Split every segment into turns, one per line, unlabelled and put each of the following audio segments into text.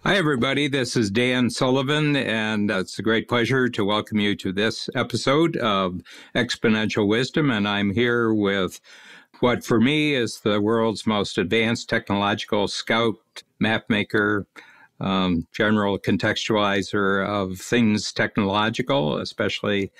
Hi, everybody. This is Dan Sullivan, and it's a great pleasure to welcome you to this episode of Exponential Wisdom. And I'm here with what, for me, is the world's most advanced technological scout, mapmaker, general contextualizer of things technological, especially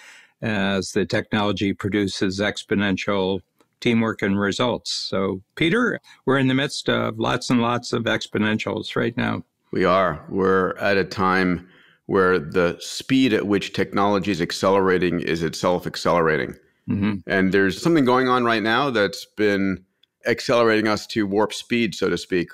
as the technology produces exponential teamwork and results. So, Peter, we're in the midst of lots and lots of exponentials right now.
We are. We're at a time where the speed at which technology is accelerating is itself accelerating. And there's something going on right now that's been accelerating us to warp speed, so to speak.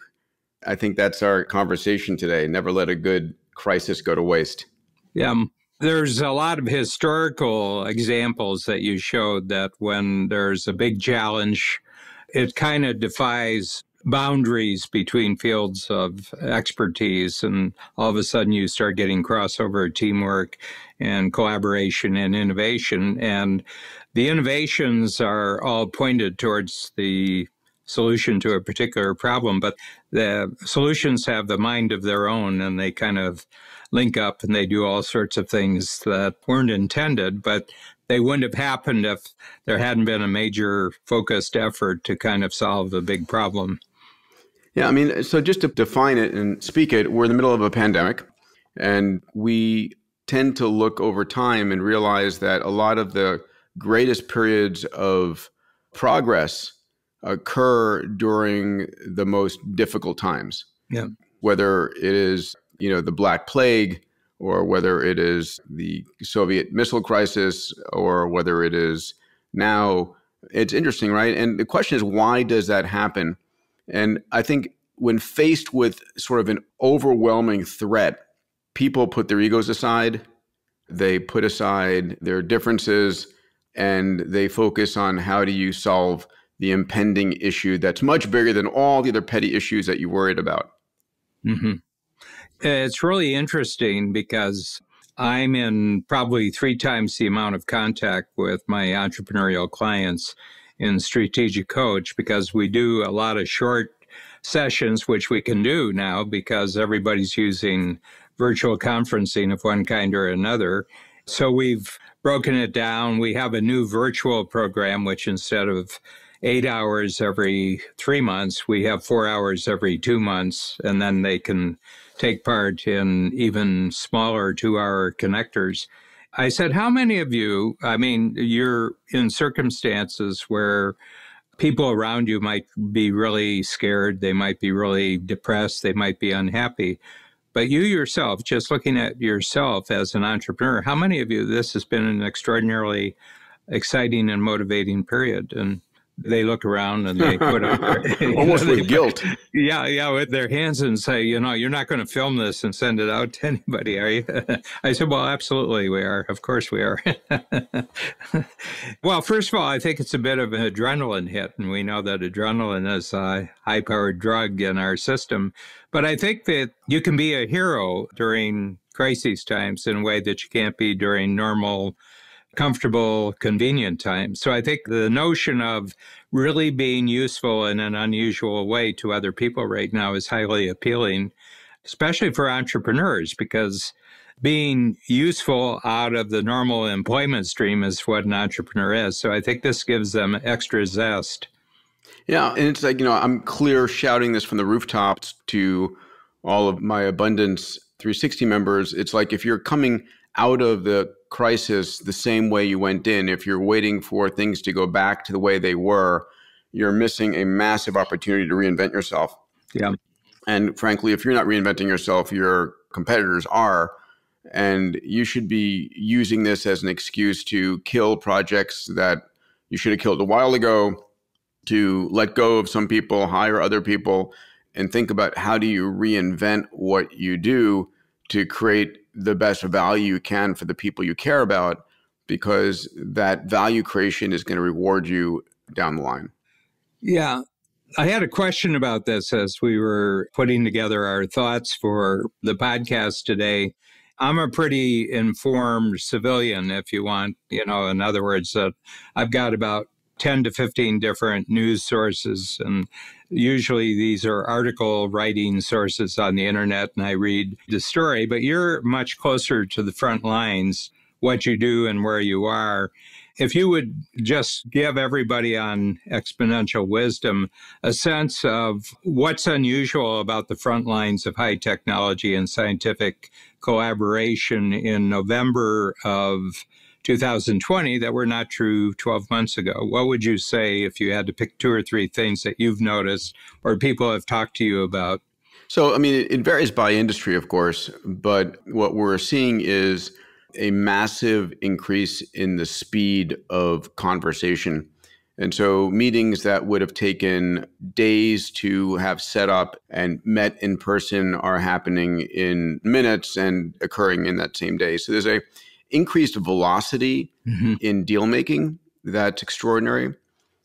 I think that's our conversation today. Never let a good crisis go to waste.
Yeah. There's a lot of historical examples that you showed that when there's a big challenge, it kind of defies boundaries between fields of expertise, and all of a sudden you start getting crossover teamwork and collaboration and innovation. And the innovations are all pointed towards the solution to a particular problem, but the solutions have the mind of their own, and they kind of link up and they do all sorts of things that weren't intended, but they wouldn't have happened if there hadn't been a major focused effort to kind of solve a big problem.
Yeah, I mean, so just to define it and speak it, we're in the middle of a pandemic, and we tend to look over time and realize that a lot of the greatest periods of progress occur during the most difficult times.
Yeah.
Whether it is, the Black Plague, or whether it is the Soviet missile crisis, or whether it is now, it's interesting, right? And the question is, why does that happen? And I think when faced with sort of an overwhelming threat, people put their egos aside, they put aside their differences, and they focus on how do you solve the impending issue that's much bigger than all the other petty issues that you worried about.
It's really interesting because I'm in probably 3 times the amount of contact with my entrepreneurial clients in Strategic Coach, because we do a lot of short sessions, which we can do now because everybody's using virtual conferencing of one kind or another. So we've broken it down. We have a new virtual program, which instead of 8 hours every 3 months, we have 4 hours every 2 months, and then they can take part in even smaller 2-hour connectors. I said, how many of you, you're in circumstances where people around you might be really scared, they might be really depressed, they might be unhappy. But you yourself, just looking at yourself as an entrepreneur, how many of you, this has been an extraordinarily exciting and motivating period? And they look around and they put up
almost with guilt.
Yeah, with their hands and say, you're not going to film this and send it out to anybody, are you? I said, well, absolutely we are. Of course we are. Well, first of all, I think it's a bit of an adrenaline hit, and we know that adrenaline is a high-powered drug in our system. But I think that you can be a hero during crisis times in a way that you can't be during normal, comfortable, convenient times. So I think the notion of really being useful in an unusual way to other people right now is highly appealing, especially for entrepreneurs, because being useful out of the normal employment stream is what an entrepreneur is. So I think this gives them extra zest.
Yeah, and it's like, I'm clear shouting this from the rooftops to all of my Abundance 360 members. It's like if you're coming out of the crisis the same way you went in, if you're waiting for things to go back to the way they were, you're missing a massive opportunity to reinvent yourself.
Yeah.
And frankly, if you're not reinventing yourself, your competitors are. And you should be using this as an excuse to kill projects that you should have killed a while ago, to let go of some people, hire other people, and think about how do you reinvent what you do to create the best value you can for the people you care about, because that value creation is going to reward you down the line.
Yeah. I had a question about this as we were putting together our thoughts for the podcast today. I'm a pretty informed civilian, if you want, in other words, I've got about 10 to 15 different news sources, and usually these are article writing sources on the internet, and I read the story, but you're much closer to the front lines, what you do and where you are. If you would just give everybody on Exponential Wisdom a sense of what's unusual about the front lines of high technology and scientific collaboration in November of 2020 that were not true 12 months ago, what would you say if you had to pick 2 or 3 things that you've noticed or people have talked to you about?
So, I mean, it varies by industry, of course, but what we're seeing is a massive increase in the speed of conversation. And so meetings that would have taken days to have set up and met in person are happening in minutes and occurring in that same day. So there's a increased velocity in deal making that's extraordinary.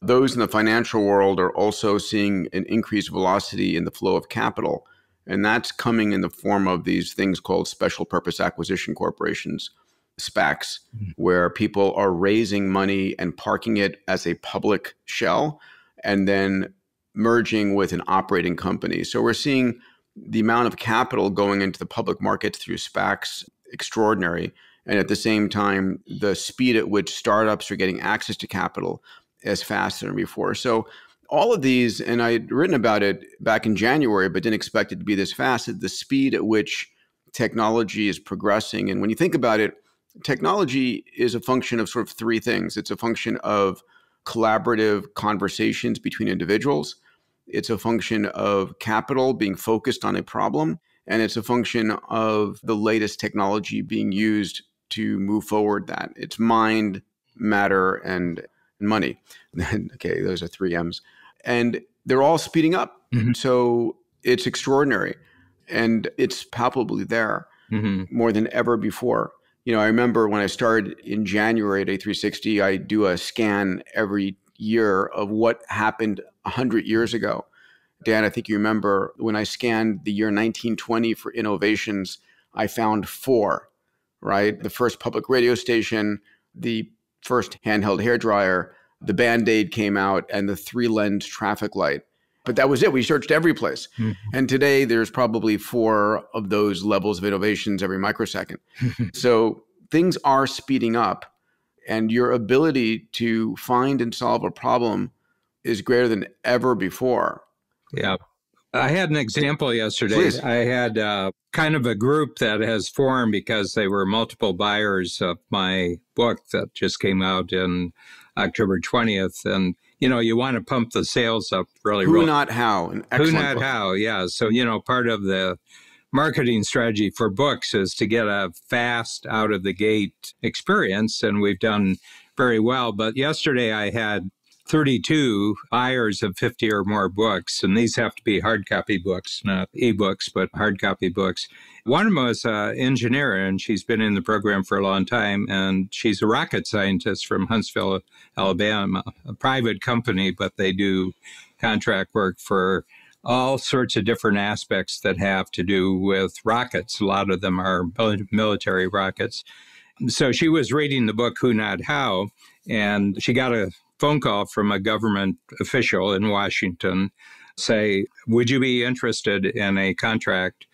Those in the financial world are also seeing an increased velocity in the flow of capital. And that's coming in the form of these things called special purpose acquisition corporations, SPACs, where people are raising money and parking it as a public shell and then merging with an operating company. So we're seeing the amount of capital going into the public markets through SPACs extraordinary. And at the same time, the speed at which startups are getting access to capital is faster than before. So all of these, and I'd written about it back in January, but didn't expect it to be this fast, the speed at which technology is progressing. And when you think about it, technology is a function of sort of 3 things. It's a function of collaborative conversations between individuals. It's a function of capital being focused on a problem. And it's a function of the latest technology being used to move forward that. It's mind, matter, and money. Okay, those are 3 M's. And they're all speeding up. So it's extraordinary. And it's palpably there more than ever before. You know, I remember when I started in January at A360, I do a scan every year of what happened 100 years ago. Dan, I think you remember when I scanned the year 1920 for innovations, I found 4, right? The first public radio station, the first handheld hairdryer, the Band-Aid came out, and the 3-lens traffic light. But that was it. We searched every place. And today there's probably 4 of those levels of innovations every microsecond. So things are speeding up, and your ability to find and solve a problem is greater than ever before.
Yeah. I had an example yesterday.
Please.
I had kind of a group that has formed because they were multiple buyers of my book that just came out in October 20th. And, you know, you want to pump the sales up really.
Who, Not How. An excellent
Who, Not
book.
How. Yeah. So, you know, part of the marketing strategy for books is to get a fast out of the gate experience. And we've done very well. But yesterday I had 32 buyers of 50 or more books, and these have to be hard copy books, not ebooks, but hard copy books. One of them was an engineer, and she's been in the program for a long time, and she's a rocket scientist from Huntsville, Alabama, a private company, but they do contract work for all sorts of different aspects that have to do with rockets. A lot of them are military rockets. So she was reading the book, Who, Not How, and she got a phone call from a government official in Washington say, would you be interested in a contract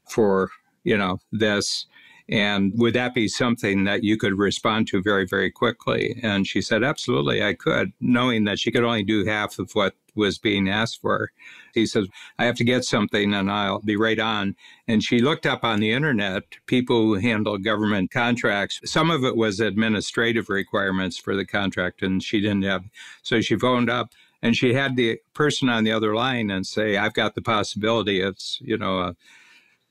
for, you know, this? And would that be something that you could respond to very, very quickly? And she said, absolutely, I could, knowing that she could only do half of what was being asked for. He says, I have to get something and I'll be right on. And she looked up on the internet, people who handle government contracts. Some of it was administrative requirements for the contract, and she didn't have. So she phoned up and she had the person on the other line and say, I've got the possibility. It's, you know, a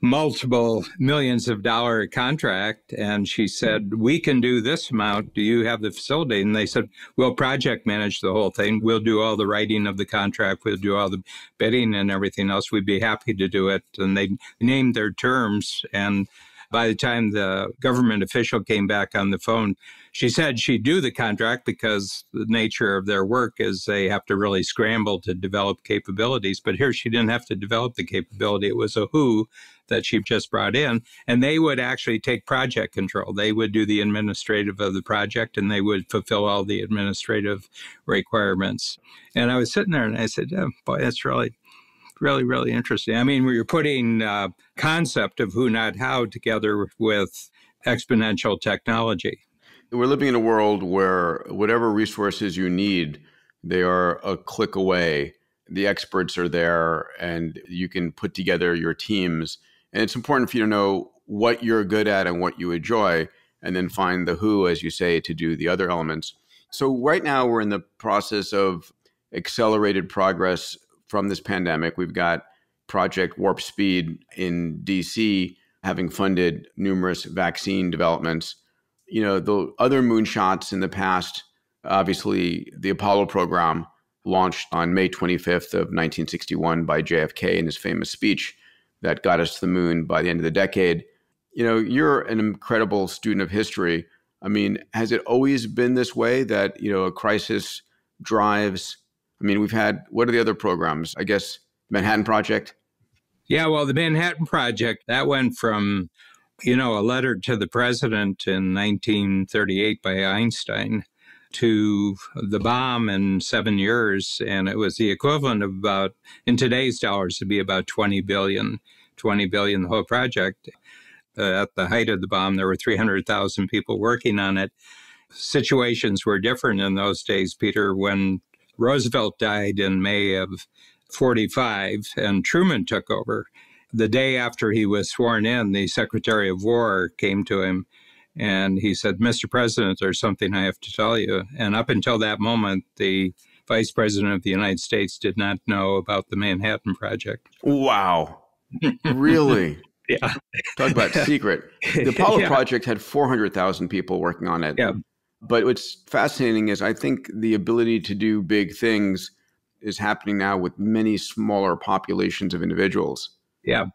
multiple millions of dollar contract. And she said, we can do this amount. Do you have the facility? And they said, we'll project manage the whole thing. We'll do all the writing of the contract. We'll do all the bidding and everything else. We'd be happy to do it. And they named their terms. And By the time the government official came back on the phone, she said she'd do the contract because the nature of their work is they have to really scramble to develop capabilities. But here she didn't have to develop the capability. It was a WHO that she just brought in, and they would actually take project control. They would do the administrative of the project, and they would fulfill all the administrative requirements. And I was sitting there and I said, oh, boy, that's really interesting. I mean, you're putting concept of who, not how together with exponential technology.
We're living in a world where whatever resources you need, they are a click away. The experts are there and you can put together your teams. And it's important for you to know what you're good at and what you enjoy, and then find the who, as you say, to do the other elements. So right now we're in the process of accelerated progress from this pandemic. We've got Project Warp Speed in DC, having funded numerous vaccine developments. You know, the other moonshots in the past, obviously the Apollo program launched on May 25th of 1961 by JFK in his famous speech that got us to the moon by the end of the decade. You know, you're an incredible student of history. I mean, has it always been this way that, you know, a crisis drives? I mean, we've had, what are the other programs? I guess Manhattan Project?
Yeah, well, the Manhattan Project, that went from, you know, a letter to the president in 1938 by Einstein to the bomb in 7 years. And it was the equivalent of about, in today's dollars, to be about 20 billion, the whole project. At the height of the bomb, there were 300,000 people working on it. Situations were different in those days, Peter, when Roosevelt died in May of 45 and Truman took over. The day after he was sworn in, the Secretary of War came to him and he said, Mr. President, there's something I have to tell you. And up until that moment, the Vice President of the United States did not know about the Manhattan Project.
Wow. Really?
Yeah.
Talk about secret. The Apollo Project had 400,000 people working on it.
Yeah.
But what's fascinating is I think the ability to do big things is happening now with many smaller populations of individuals.
Yeah.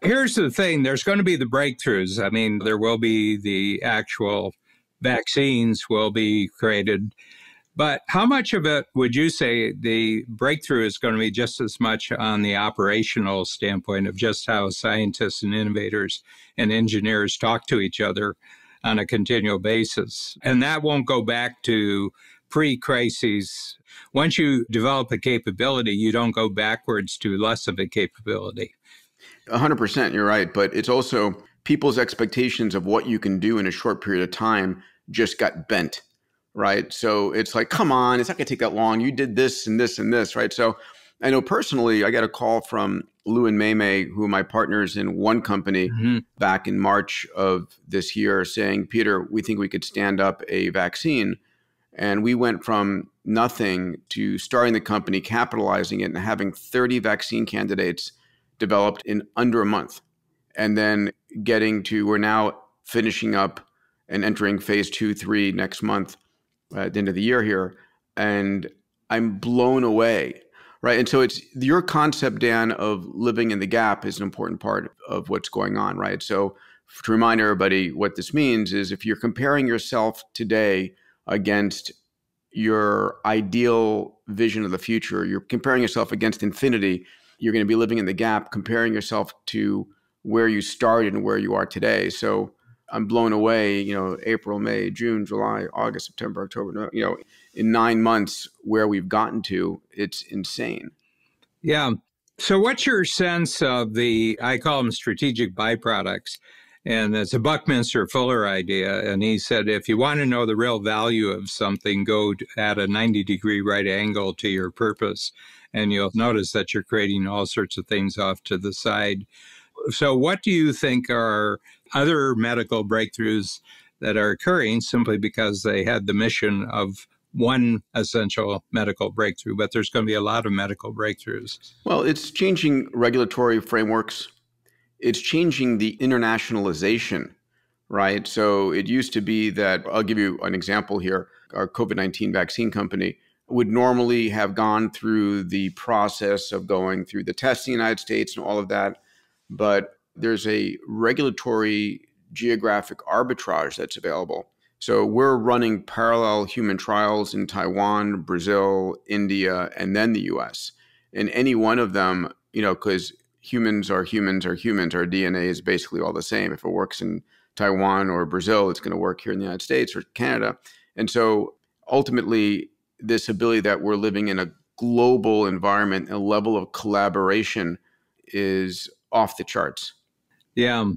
Here's the thing. There's going to be the breakthroughs. I mean, there will be the actual vaccines will be created. But how much of it would you say the breakthrough is going to be just as much on the operational standpoint of just how scientists and innovators and engineers talk to each other on a continual basis? And that won't go back to pre-crises. Once you develop a capability, you don't go backwards to less of a capability.
100%, you're right. But it's also people's expectations of what you can do in a short period of time just got bent, right? So it's like, come on, it's not going to take that long. You did this and this and this, right? So I know personally, I got a call from Lou and Mei, who are my partners in one company back in March of this year, saying, Peter, we think we could stand up a vaccine. And we went from nothing to starting the company, capitalizing it, and having 30 vaccine candidates developed in under a month. And then getting to, we're now finishing up and entering phase 2, 3 next month at the end of the year here. And I'm blown away, right? And so it's your concept, Dan, of living in the gap is an important part of what's going on, right? So to remind everybody what this means is if you're comparing yourself today against your ideal vision of the future, you're comparing yourself against infinity, you're going to be living in the gap, comparing yourself to where you started and where you are today. So I'm blown away, you know, April, May, June, July, August, September, October, you know, in 9 months where we've gotten to, it's insane.
Yeah. So what's your sense of the, I call them strategic byproducts, and it's a Buckminster Fuller idea. And he said, if you want to know the real value of something, go at a 90-degree right angle to your purpose, and you'll notice that you're creating all sorts of things off to the side. So what do you think are other medical breakthroughs that are occurring simply because they had the mission of one essential medical breakthrough, but there's going to be a lot of medical breakthroughs?
Well, it's changing regulatory frameworks. It's changing the internationalization, right? So it used to be that, I'll give you an example here, our COVID-19 vaccine company would normally have gone through the process of going through the tests in the United States and all of that. But there's a regulatory geographic arbitrage that's available. So we're running parallel human trials in Taiwan, Brazil, India, and then the US. And any one of them, because humans are humans are humans, our DNA is basically all the same. If it works in Taiwan or Brazil, it's going to work here in the United States or Canada. And so ultimately, this ability that we're living in a global environment, a level of collaboration is off the charts.
Yeah.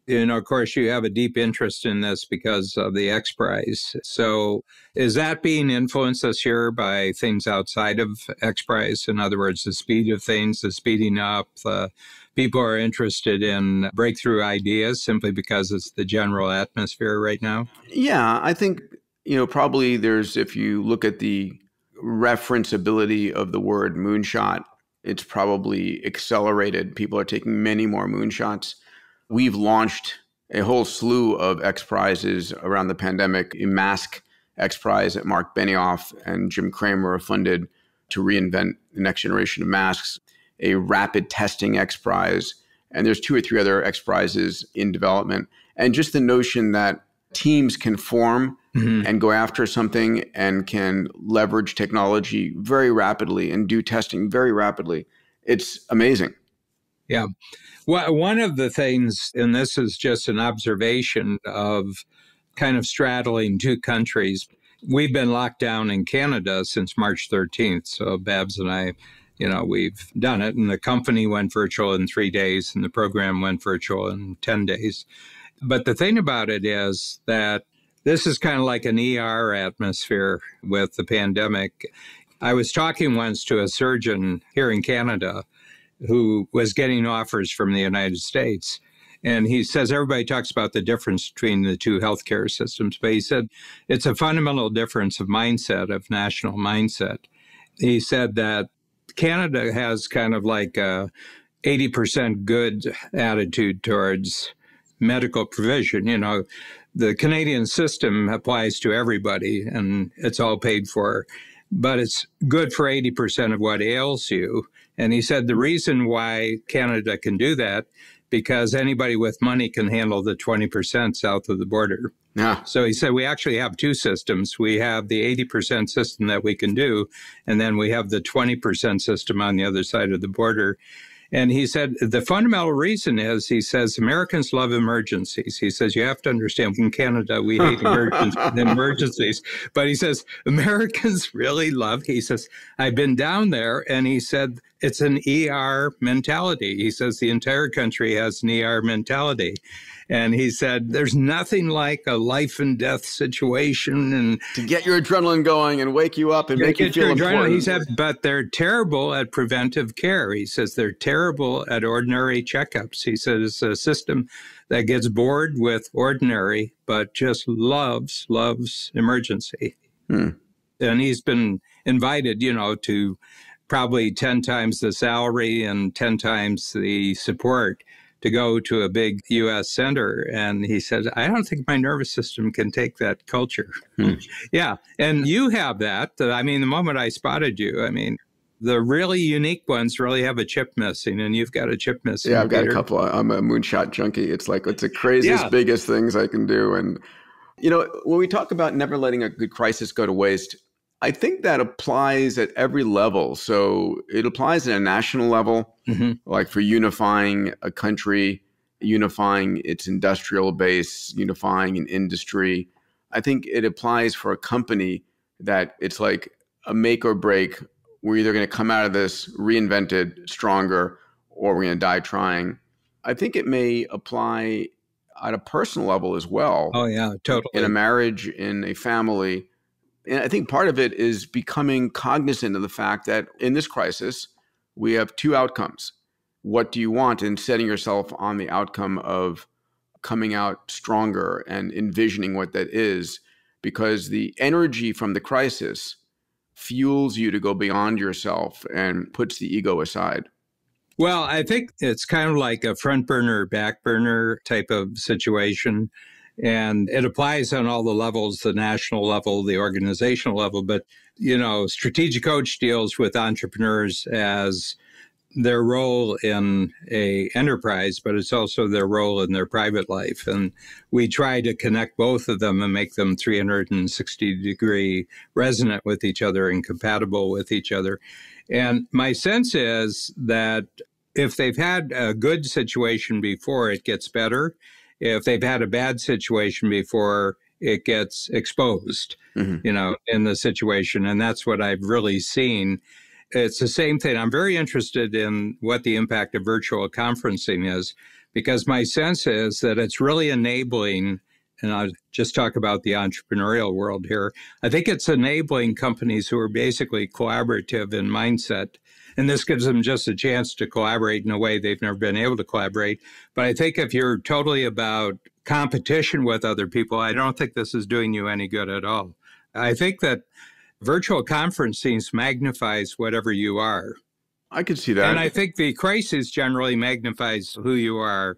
Of course, you have a deep interest in this because of the XPRIZE. So is that being influenced this year by things outside of XPRIZE? In other words, the speed of things, the speeding up, people are interested in breakthrough ideas simply because it's the general atmosphere right now?
Yeah, I think, probably there's, if you look at the referenceability of the word moonshot, it's probably accelerated. People are taking many more moonshots. We've launched a whole slew of XPRIZes around the pandemic. A mask XPRIZE that Mark Benioff and Jim Cramer have funded to reinvent the next generation of masks. A rapid testing XPRIZE. And there's 2 or 3 other XPRIZes in development. And just the notion that teams can form and go after something and can leverage technology very rapidly and do testing very rapidly. It's amazing.
Yeah. Well, one of the things, and this is just an observation of kind of straddling 2 countries. We've been locked down in Canada since March 13th. So Babs and I, we've done it. And the company went virtual in 3 days and the program went virtual in 10 days. But the thing about it is that this is kind of like an ER atmosphere with the pandemic. I was talking once to a surgeon here in Canada who was getting offers from the United States. And he says everybody talks about the difference between the 2 healthcare systems, but he said it's a fundamental difference of mindset, of national mindset. He said that Canada has kind of like a 80% good attitude towards medical provision. The Canadian system applies to everybody and it's all paid for, but it's good for 80% of what ails you. And he said the reason why Canada can do that, because anybody with money can handle the 20% south of the border.
Yeah.
So he said we actually have 2 systems. We have the 80% system that we can do, and then we have the 20% system on the other side of the border. And he said the fundamental reason is, he says, Americans love emergencies. He says, you have to understand, in Canada, we hate emergencies. But he says, Americans really love, he says, I've been down there, and he said, it's an ER mentality. He says the entire country has an ER mentality. And he said, there's nothing like a life and death situation. And
to get your adrenaline going and wake you up and make you feel important.
He said, but they're terrible at preventive care. He says they're terrible at ordinary checkups. He says it's a system that gets bored with ordinary, but just loves emergency. And he's been invited, to probably 10 times the salary and 10 times the support to go to a big U.S. center. And he said, I don't think my nervous system can take that culture. Yeah. And you have that. I mean, the moment I spotted you, the really unique ones really have a chip missing, and you've got a chip missing.
Yeah, I've got a couple. I'm a moonshot junkie. It's the craziest, biggest things I can do. And, when we talk about never letting a good crisis go to waste, I think that applies at every level. So it applies at a national level, like for unifying a country, unifying its industrial base, unifying an industry. I think it applies for a company that it's like a make or break. We're either going to come out of this reinvented, stronger, or we're going to die trying. I think it may apply at a personal level as well.
Oh, yeah, totally.
In a marriage, in a family. And I think part of it is becoming cognizant of the fact that in this crisis, we have 2 outcomes. What do you want? And setting yourself on the outcome of coming out stronger and envisioning what that is, because the energy from the crisis fuels you to go beyond yourself and puts the ego aside.
Well, I think it's kind of like a front burner, back burner type of situation. And it applies on all the levels, the national level, the organizational level. But, Strategic Coach deals with entrepreneurs as their role in a enterprise, but it's also their role in their private life. And we try to connect both of them and make them 360-degree resonant with each other and compatible with each other. And my sense is that if they've had a good situation before, it gets better. If they've had a bad situation before, it gets exposed, in the situation. And that's what I've really seen. It's the same thing. I'm very interested in what the impact of virtual conferencing is, because my sense is that it's really enabling, and I'll just talk about the entrepreneurial world here. I think it's enabling companies who are basically collaborative in mindset. And this gives them just a chance to collaborate in a way they've never been able to collaborate. But I think if you're totally about competition with other people, I don't think this is doing you any good at all. I think that virtual conferencing magnifies whatever you are.
I could see that.
And I think the crisis generally magnifies who you are.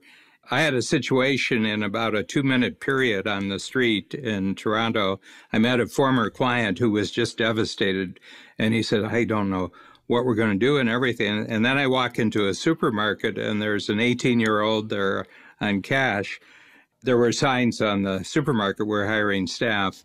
I had a situation in about a 2-minute period on the street in Toronto. I met a former client who was just devastated. And he said, I don't know what we're going to do and everything. And then I walk into a supermarket and there's an 18-year-old there on cash. There were signs on the supermarket, we're hiring staff.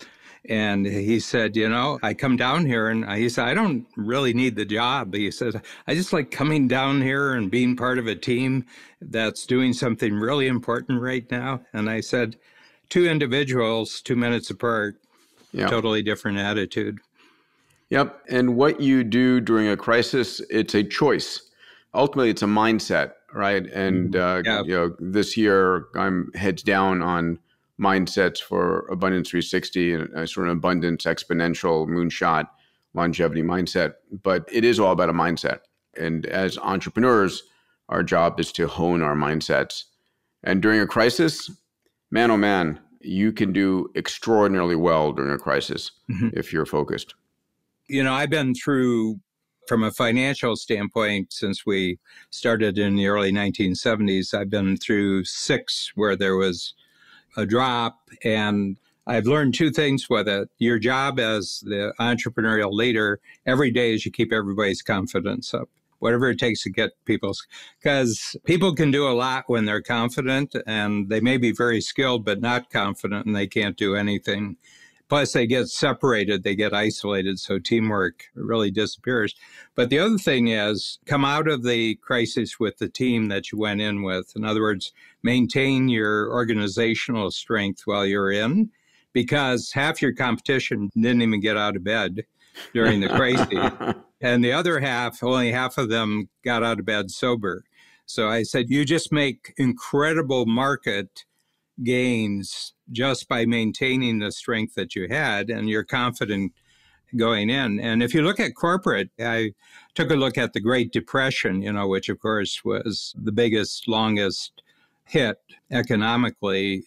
And he said, I come down here and he said, I don't really need the job. He said, I just like coming down here and being part of a team that's doing something really important right now. And I said, 2 individuals, 2 minutes apart, totally different attitude.
Yep. And what you do during a crisis, it's a choice. Ultimately, it's a mindset, right? And this year, I'm heads down on mindsets for Abundance 360 and a sort of abundance, exponential, moonshot, longevity mindset. But it is all about a mindset. And as entrepreneurs, our job is to hone our mindsets. And during a crisis, man, oh man, you can do extraordinarily well during a crisis if you're focused.
I've been through, from a financial standpoint, since we started in the early 1970s, I've been through 6 where there was a drop. And I've learned 2 things with it. Your job as the entrepreneurial leader every day is you keep everybody's confidence up, whatever it takes to get people's, because people can do a lot when they're confident and they may be very skilled, but not confident and they can't do anything. Plus, they get separated, they get isolated, so teamwork really disappears. But the other thing is, come out of the crisis with the team that you went in with. In other words, maintain your organizational strength while you're in, because half your competition didn't even get out of bed during the crisis. And the other half, only half of them got out of bed sober. So I said, you just make incredible market gains just by maintaining the strength that you had, and you're confident going in. And if you look at corporate, I took a look at the Great Depression, which of course was the biggest, longest hit economically,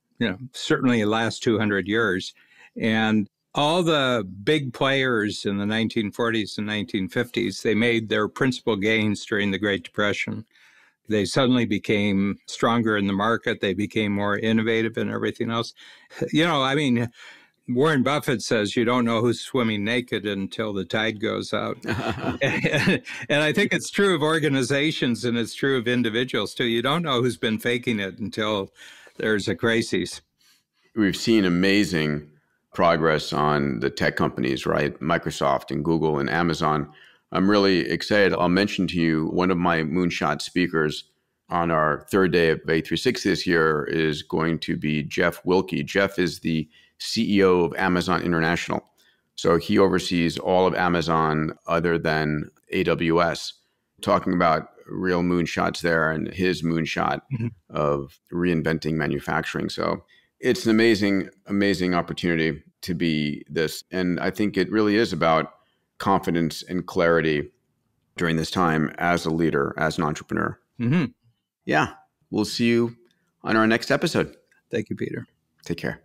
certainly the last 200 years. And all the big players in the 1940s and 1950s, they made their principal gains during the Great Depression. They suddenly became stronger in the market. They became more innovative and everything else. Warren Buffett says you don't know who's swimming naked until the tide goes out. And I think it's true of organizations and it's true of individuals too. You don't know who's been faking it until there's a crisis.
We've seen amazing progress on the tech companies, right? Microsoft and Google and Amazon. I'm really excited. I'll mention to you one of my Moonshot speakers on our 3rd day of A360 this year is going to be Jeff Wilke. Jeff is the CEO of Amazon International. So he oversees all of Amazon other than AWS, talking about real moonshots there and his moonshot of reinventing manufacturing. So it's an amazing, amazing opportunity to be this. And I think it really is about confidence and clarity during this time as a leader, as an entrepreneur. Yeah. We'll see you on our next episode.
Thank you, Peter.
Take care.